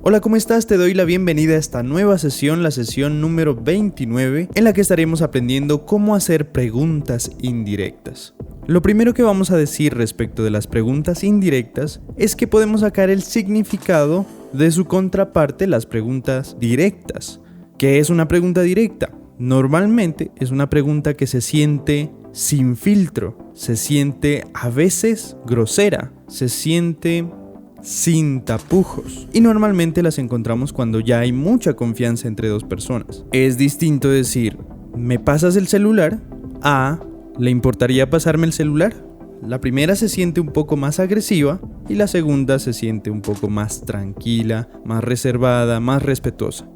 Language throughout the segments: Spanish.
Hola, ¿cómo estás? Te doy la bienvenida a esta nueva sesión, la sesión número 29, en la que estaremos aprendiendo cómo hacer preguntas indirectas. Lo primero que vamos a decir respecto de las preguntas indirectas es que podemos sacar el significado de su contraparte, las preguntas directas. ¿Qué es una pregunta directa? Normalmente es una pregunta que se siente sin filtro, se siente a veces grosera, se siente sin tapujos, y normalmente las encontramos cuando ya hay mucha confianza entre dos personas. Es distinto decir, ¿me pasas el celular? A, ¿le importaría pasarme el celular? La primera se siente un poco más agresiva y la segunda se siente un poco más tranquila, más reservada, más respetuosa.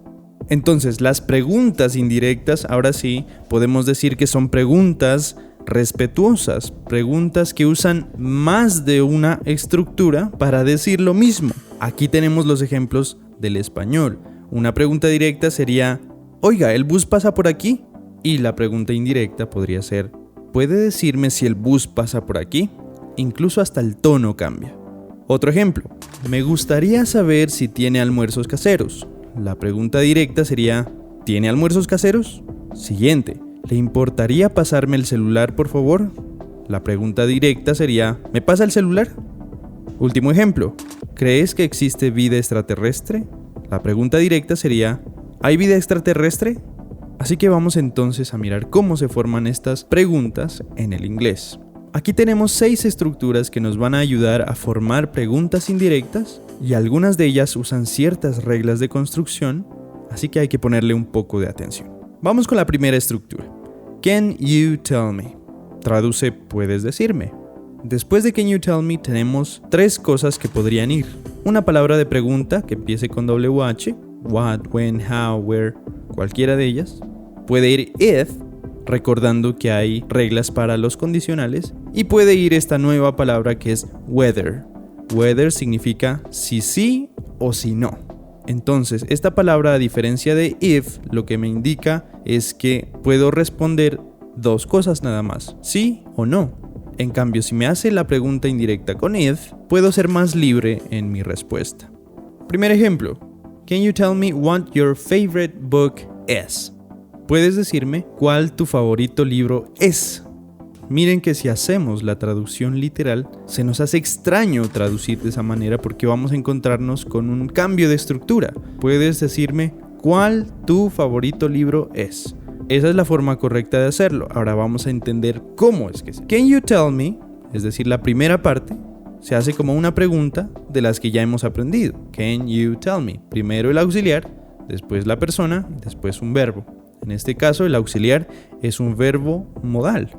Entonces, las preguntas indirectas, ahora sí, podemos decir que son preguntas respetuosas, preguntas que usan más de una estructura para decir lo mismo. Aquí tenemos los ejemplos del español. Una pregunta directa sería, oiga, ¿el bus pasa por aquí? Y la pregunta indirecta podría ser, ¿puede decirme si el bus pasa por aquí? Incluso hasta el tono cambia. Otro ejemplo, me gustaría saber si tiene almuerzos caseros. La pregunta directa sería, ¿tiene almuerzos caseros? Siguiente, ¿le importaría pasarme el celular, por favor? La pregunta directa sería, ¿me pasa el celular? Último ejemplo, ¿crees que existe vida extraterrestre? La pregunta directa sería, ¿hay vida extraterrestre? Así que vamos entonces a mirar cómo se forman estas preguntas en el inglés. Aquí tenemos 6 estructuras que nos van a ayudar a formar preguntas indirectas y algunas de ellas usan ciertas reglas de construcción, así que hay que ponerle un poco de atención. Vamos con la primera estructura. Can you tell me? Traduce, ¿puedes decirme? Después de can you tell me tenemos 3 cosas que podrían ir. Una palabra de pregunta que empiece con WH, what, when, how, where, cualquiera de ellas. Puede ir if, recordando que hay reglas para los condicionales. Y puede ir esta nueva palabra que es whether. Whether significa si sí o si no. Entonces, esta palabra, a diferencia de if, lo que me indica es que puedo responder 2 cosas nada más, sí o no. En cambio, si me hace la pregunta indirecta con if, puedo ser más libre en mi respuesta. Primer ejemplo. Can you tell me what your favorite book is? ¿Puedes decirme cuál tu favorito libro es? Miren que si hacemos la traducción literal, se nos hace extraño traducir de esa manera porque vamos a encontrarnos con un cambio de estructura. Puedes decirme cuál tu favorito libro es. Esa es la forma correcta de hacerlo. Ahora vamos a entender cómo es que es. Can you tell me? Es decir, la primera parte se hace como una pregunta de las que ya hemos aprendido. Can you tell me? Primero el auxiliar, después la persona, después un verbo. En este caso, el auxiliar es un verbo modal.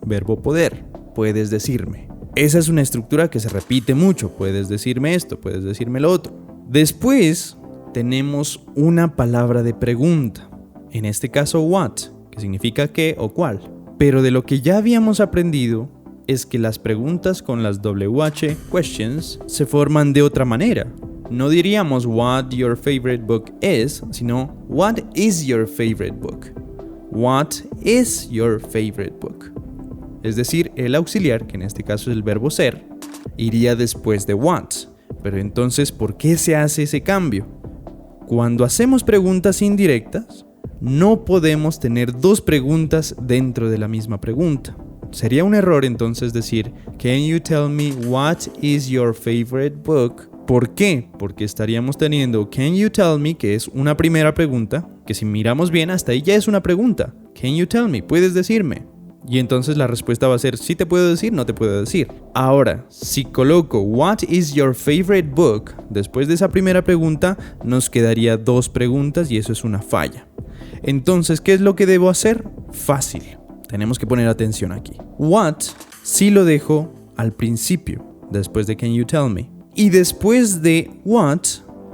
Verbo poder, puedes decirme. Esa es una estructura que se repite mucho. Puedes decirme esto, puedes decirme lo otro. Después tenemos una palabra de pregunta. En este caso, what, que significa qué o cuál. Pero de lo que ya habíamos aprendido es que las preguntas con las WH, questions, se forman de otra manera. No diríamos what your favorite book is, sino what is your favorite book? What is your favorite book? Es decir, el auxiliar, que en este caso es el verbo ser, iría después de what. Pero entonces, ¿por qué se hace ese cambio? Cuando hacemos preguntas indirectas, no podemos tener 2 preguntas dentro de la misma pregunta. Sería un error entonces decir, can you tell me what is your favorite book? ¿Por qué? Porque estaríamos teniendo can you tell me, que es una primera pregunta, que si miramos bien hasta ahí ya es una pregunta. Can you tell me? ¿Puedes decirme? Y entonces la respuesta va a ser sí te puedo decir, no te puedo decir. Ahora, si coloco what is your favorite book, después de esa primera pregunta nos quedaría 2 preguntas y eso es una falla. Entonces, ¿qué es lo que debo hacer? Fácil. Tenemos que poner atención aquí. What sí lo dejo al principio, después de can you tell me. Y después de what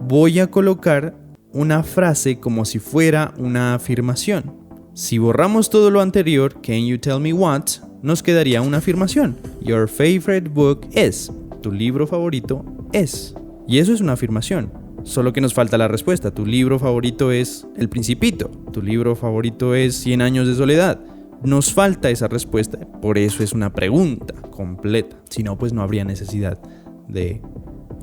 voy a colocar una frase como si fuera una afirmación. Si borramos todo lo anterior, can you tell me what, nos quedaría una afirmación. Your favorite book is. Tu libro favorito es. Y eso es una afirmación. Solo que nos falta la respuesta. Tu libro favorito es El Principito. Tu libro favorito es 100 años de soledad. Nos falta esa respuesta. Por eso es una pregunta completa. Si no, pues no habría necesidad de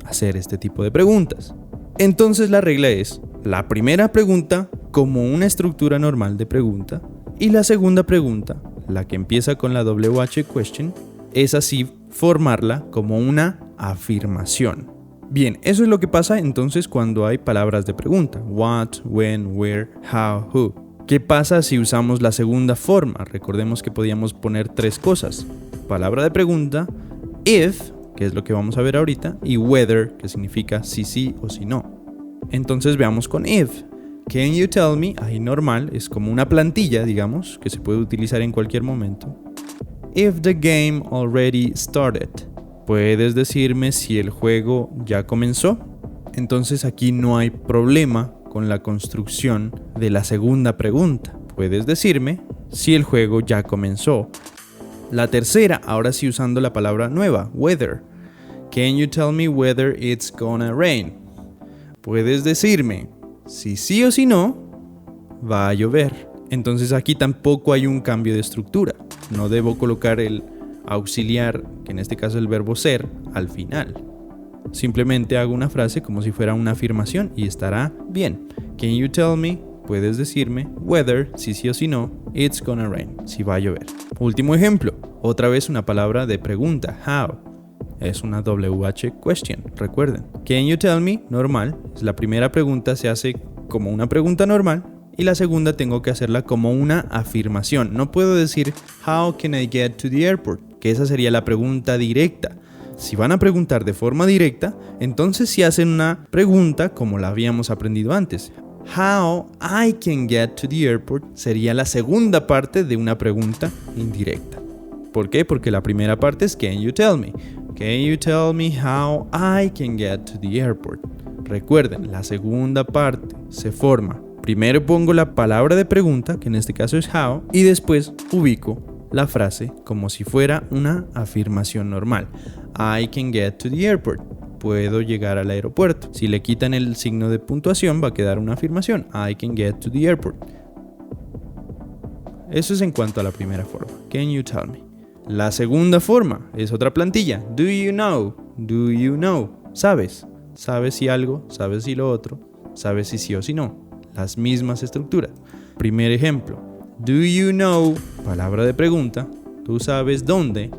hacer este tipo de preguntas. Entonces la regla es la primera pregunta como una estructura normal de pregunta y la segunda pregunta, la que empieza con la WH question, es así formarla como una afirmación. Bien, eso es lo que pasa entonces cuando hay palabras de pregunta. What, when, where, how, who. ¿Qué pasa si usamos la segunda forma? Recordemos que podíamos poner 3 cosas. Palabra de pregunta, if, que es lo que vamos a ver ahorita, y whether, que significa si sí o si no. Entonces veamos con if. Can you tell me? Ahí normal, es como una plantilla, digamos, que se puede utilizar en cualquier momento. If the game already started. ¿Puedes decirme si el juego ya comenzó? Entonces aquí no hay problema con la construcción de la segunda pregunta. ¿Puedes decirme si el juego ya comenzó? La tercera, ahora sí usando la palabra nueva, weather. Can you tell me whether it's gonna rain? ¿Puedes decirme si sí o si no va a llover? Entonces aquí tampoco hay un cambio de estructura. No debo colocar el auxiliar, que en este caso es el verbo ser, al final. Simplemente hago una frase como si fuera una afirmación y estará bien. Can you tell me? Puedes decirme whether, si sí o si no, it's gonna rain, si va a llover. Último ejemplo, otra vez una palabra de pregunta, how. Es una WH question, recuerden. Can you tell me? Normal. La primera pregunta se hace como una pregunta normal y la segunda tengo que hacerla como una afirmación. No puedo decir how can I get to the airport, que esa sería la pregunta directa. Si van a preguntar de forma directa, entonces si hacen una pregunta como la habíamos aprendido antes. How I can get to the airport sería la segunda parte de una pregunta indirecta. ¿Por qué? Porque la primera parte es can you tell me? Can you tell me how I can get to the airport? Recuerden, la segunda parte se forma. Primero pongo la palabra de pregunta, que en este caso es how, y después ubico la frase como si fuera una afirmación normal. I can get to the airport. Puedo llegar al aeropuerto. Si le quitan el signo de puntuación va a quedar una afirmación. I can get to the airport. Eso es en cuanto a la primera forma. Can you tell me? La segunda forma es otra plantilla. Do you know? Do you know? ¿Sabes? ¿Sabes si algo? ¿Sabes si lo otro? ¿Sabes si sí o si no? Las mismas estructuras. Primer ejemplo. Do you know? Palabra de pregunta. ¿Tú sabes dónde?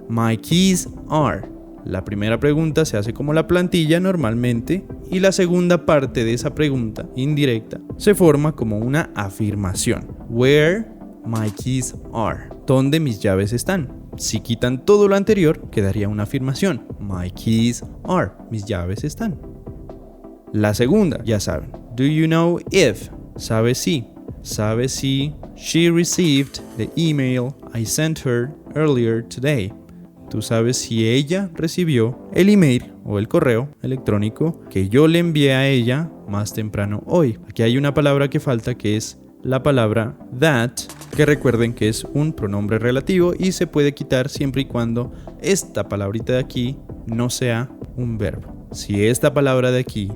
My keys are. La primera pregunta se hace como la plantilla normalmente y la segunda parte de esa pregunta indirecta se forma como una afirmación. Where my keys are. ¿Dónde mis llaves están? Si quitan todo lo anterior, quedaría una afirmación. My keys are. Mis llaves están. La segunda, ya saben. Do you know if? ¿Sabes si? ¿Sabes si she received the email I sent her earlier today? Tú sabes si ella recibió el email o el correo electrónico que yo le envié a ella más temprano hoy. Aquí hay una palabra que falta que es la palabra that, que recuerden que es un pronombre relativo y se puede quitar siempre y cuando esta palabrita de aquí no sea un verbo. Si esta palabra de aquí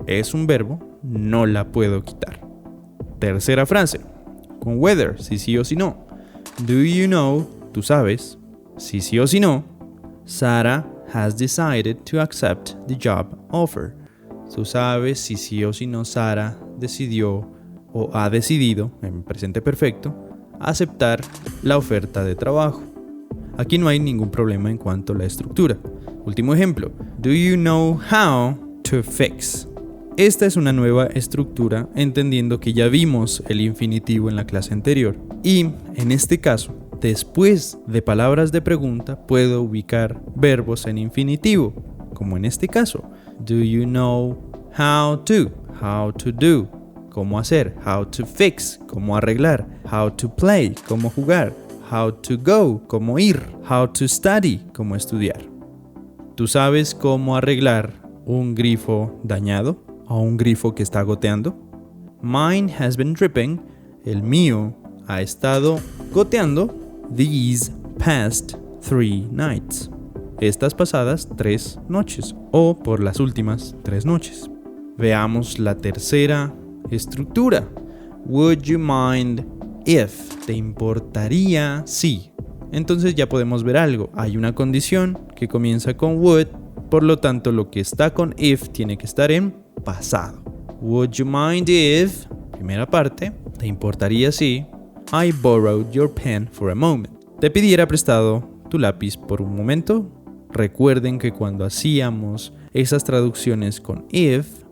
es un verbo, no la puedo quitar. Tercera frase, con whether, si sí o si no. Do you know? Tú sabes. Si sí o si no, Sarah has decided to accept the job offer. Tú sabes si sí o si no Sarah decidió o ha decidido, en presente perfecto, aceptar la oferta de trabajo. Aquí no hay ningún problema en cuanto a la estructura. Último ejemplo. Do you know how to fix? Esta es una nueva estructura entendiendo que ya vimos el infinitivo en la clase anterior. Y en este caso, después de palabras de pregunta, puedo ubicar verbos en infinitivo, como en este caso. Do you know how to? How to do. Cómo hacer. How to fix. Cómo arreglar. How to play. Cómo jugar. How to go. Cómo ir. How to study. Cómo estudiar. ¿Tú sabes cómo arreglar un grifo dañado o un grifo que está goteando? Mine has been dripping. El mío ha estado goteando these past 3 nights. Estas pasadas 3 noches o por las últimas 3 noches. Veamos la tercera estructura. Would you mind if? ¿Te importaría si? Entonces ya podemos ver algo. Hay una condición que comienza con would, por lo tanto lo que está con if tiene que estar en pasado. Would you mind if, primera parte, ¿te importaría si I borrowed your pen for a moment? Te pidiera prestado tu lápiz por un momento. Recuerden que cuando hacíamos esas traducciones con if,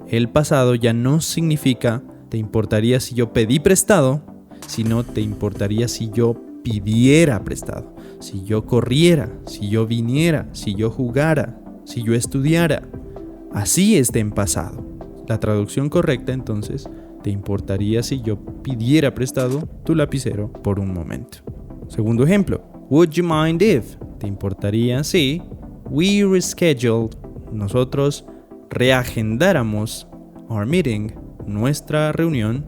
el pasado ya no significa te importaría si yo pedí prestado, sino te importaría si yo pidiera prestado, si yo corriera, si yo viniera, si yo jugara, si yo estudiara. Así está en pasado. La traducción correcta entonces, te importaría si yo pidiera prestado tu lapicero por un momento. Segundo ejemplo, would you mind if, te importaría si we rescheduled, nosotros reagendáramos our meeting, nuestra reunión,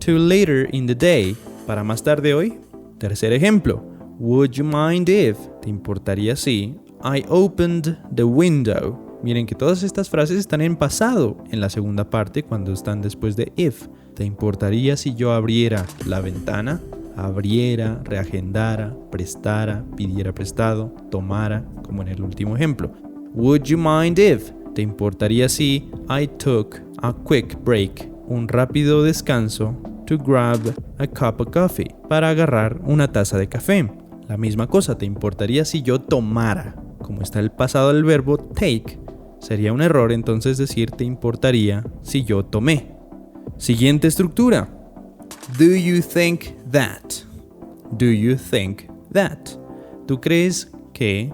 to later in the day, para más tarde hoy. Tercer ejemplo, would you mind if, te importaría si I opened the window. Miren que todas estas frases están en pasado en la segunda parte cuando están después de if. ¿Te importaría si yo abriera la ventana? Abriera, reagendara, prestara, pidiera prestado, tomara, como en el último ejemplo. Would you mind if? ¿Te importaría si I took a quick break? Un rápido descanso to grab a cup of coffee, para agarrar una taza de café. La misma cosa, ¿te importaría si yo tomara? Como está el pasado del verbo take, sería un error entonces decir te importaría si yo tomé. Siguiente estructura. Do you think that? Do you think that? ¿Tú crees que?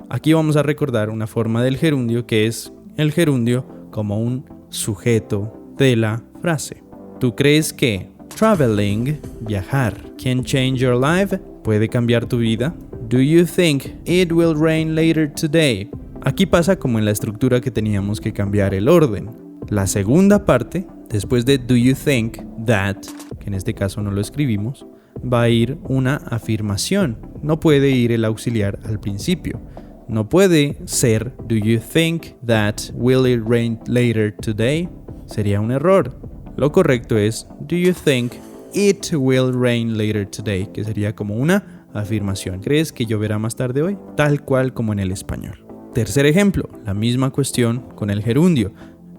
Aquí vamos a recordar una forma del gerundio que es el gerundio como un sujeto de la frase. ¿Tú crees que traveling, viajar, can change your life? ¿Puede cambiar tu vida? Do you think it will rain later today? Aquí pasa como en la estructura que teníamos que cambiar el orden. La segunda parte, después de do you think that, que en este caso no lo escribimos, va a ir una afirmación. No puede ir el auxiliar al principio. No puede ser do you think that will it rain later today? Sería un error. Lo correcto es do you think it will rain later today, que sería como una afirmación. ¿Crees que lloverá más tarde hoy? Tal cual como en el español. Tercer ejemplo, la misma cuestión con el gerundio.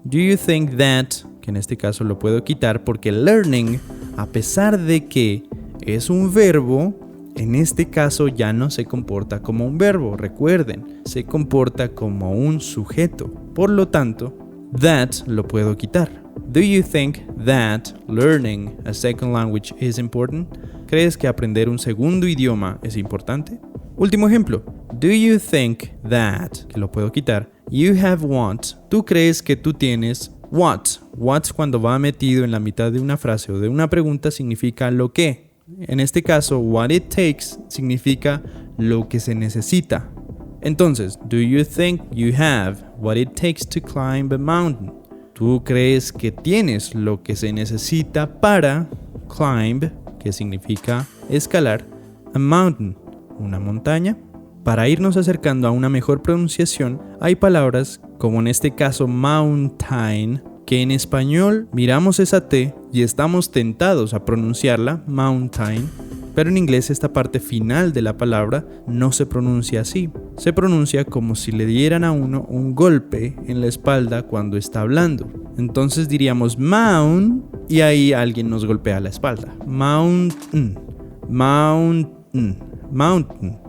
Do you think that, que en este caso lo puedo quitar porque learning, a pesar de que es un verbo, en este caso ya no se comporta como un verbo. Recuerden, se comporta como un sujeto. Por lo tanto, that lo puedo quitar. Do you think that learning a second language is important? ¿Crees que aprender un segundo idioma es importante? Último ejemplo. Do you think that, que lo puedo quitar, you have what? ¿Tú crees que tú tienes what? What cuando va metido en la mitad de una frase o de una pregunta significa lo que. En este caso, what it takes significa lo que se necesita. Entonces, do you think you have what it takes to climb a mountain? ¿Tú crees que tienes lo que se necesita para climb, que significa escalar, a mountain, una montaña? Para irnos acercando a una mejor pronunciación, hay palabras como en este caso mountain, que en español miramos esa T y estamos tentados a pronunciarla mountain, pero en inglés esta parte final de la palabra no se pronuncia así. Se pronuncia como si le dieran a uno un golpe en la espalda cuando está hablando. Entonces diríamos mount y ahí alguien nos golpea la espalda. Mountain, mountain, mountain,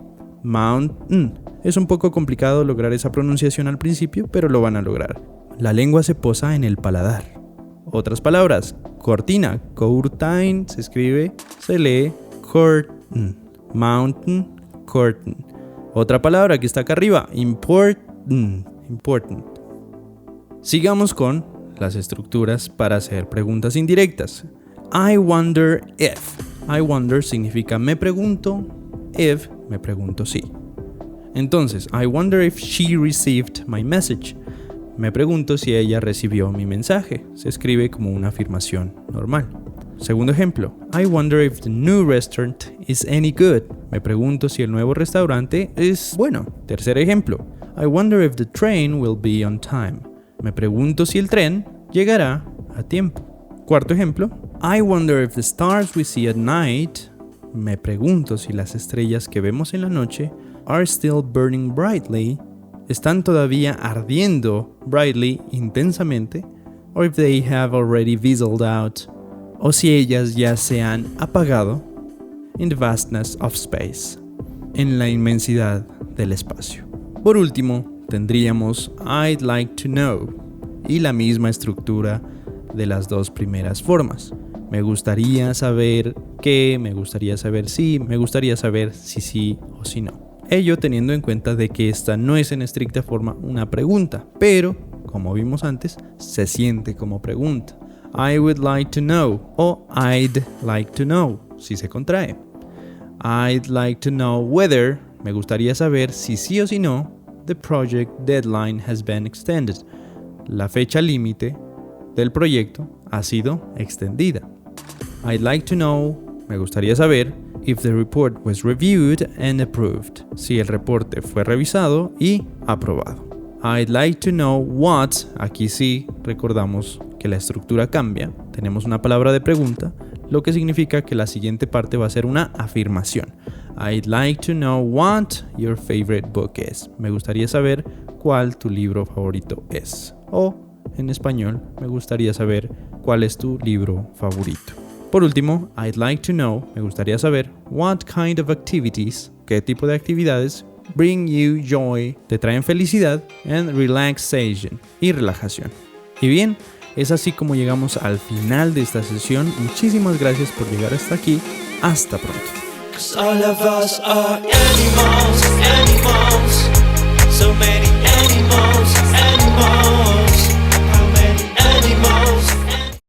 mountain. Es un poco complicado lograr esa pronunciación al principio, pero lo van a lograr. La lengua se posa en el paladar. Otras palabras, cortina, curtain, se escribe, se lee curtain, mountain, curtain. Otra palabra que está acá arriba, important, important. Sigamos con las estructuras para hacer preguntas indirectas. I wonder if. I wonder significa me pregunto, if me pregunto si. Entonces, I wonder if she received my message. Me pregunto si ella recibió mi mensaje. Se escribe como una afirmación normal. Segundo ejemplo. I wonder if the new restaurant is any good. Me pregunto si el nuevo restaurante es bueno. Tercer ejemplo. I wonder if the train will be on time. Me pregunto si el tren llegará a tiempo. Cuarto ejemplo. I wonder if the stars we see at night. Me pregunto si las estrellas que vemos en la noche are still burning brightly. Están todavía ardiendo brightly, intensamente. or if they have already fizzled out, o si ellas ya se han apagado, in the vastness of space, en la inmensidad del espacio. Por último, tendríamos I'd like to know, y la misma estructura de las dos primeras formas. Me gustaría saber qué, me gustaría saber si, me gustaría saber si sí o si no. Ello teniendo en cuenta de que esta no es en estricta forma una pregunta, pero, como vimos antes, se siente como pregunta. I would like to know o I'd like to know, si se contrae. I'd like to know whether, me gustaría saber si sí o si no, the project deadline has been extended. La fecha límite del proyecto ha sido extendida. I'd like to know, me gustaría saber, if the report was reviewed and approved, si el reporte fue revisado y aprobado. I'd like to know what, aquí sí recordamos que la estructura cambia, tenemos una palabra de pregunta, lo que significa que la siguiente parte va a ser una afirmación. I'd like to know what your favorite book is. Me gustaría saber cuál tu libro favorito es. O, en español, me gustaría saber cuál es tu libro favorito. Por último, I'd like to know, me gustaría saber, what kind of activities, qué tipo de actividades, bring you joy, te traen felicidad, and relaxation, y relajación. Y bien, es así como llegamos al final de esta sesión. Muchísimas gracias por llegar hasta aquí. Hasta pronto. 'Cause all of us are animals, animals, so many animals, animals.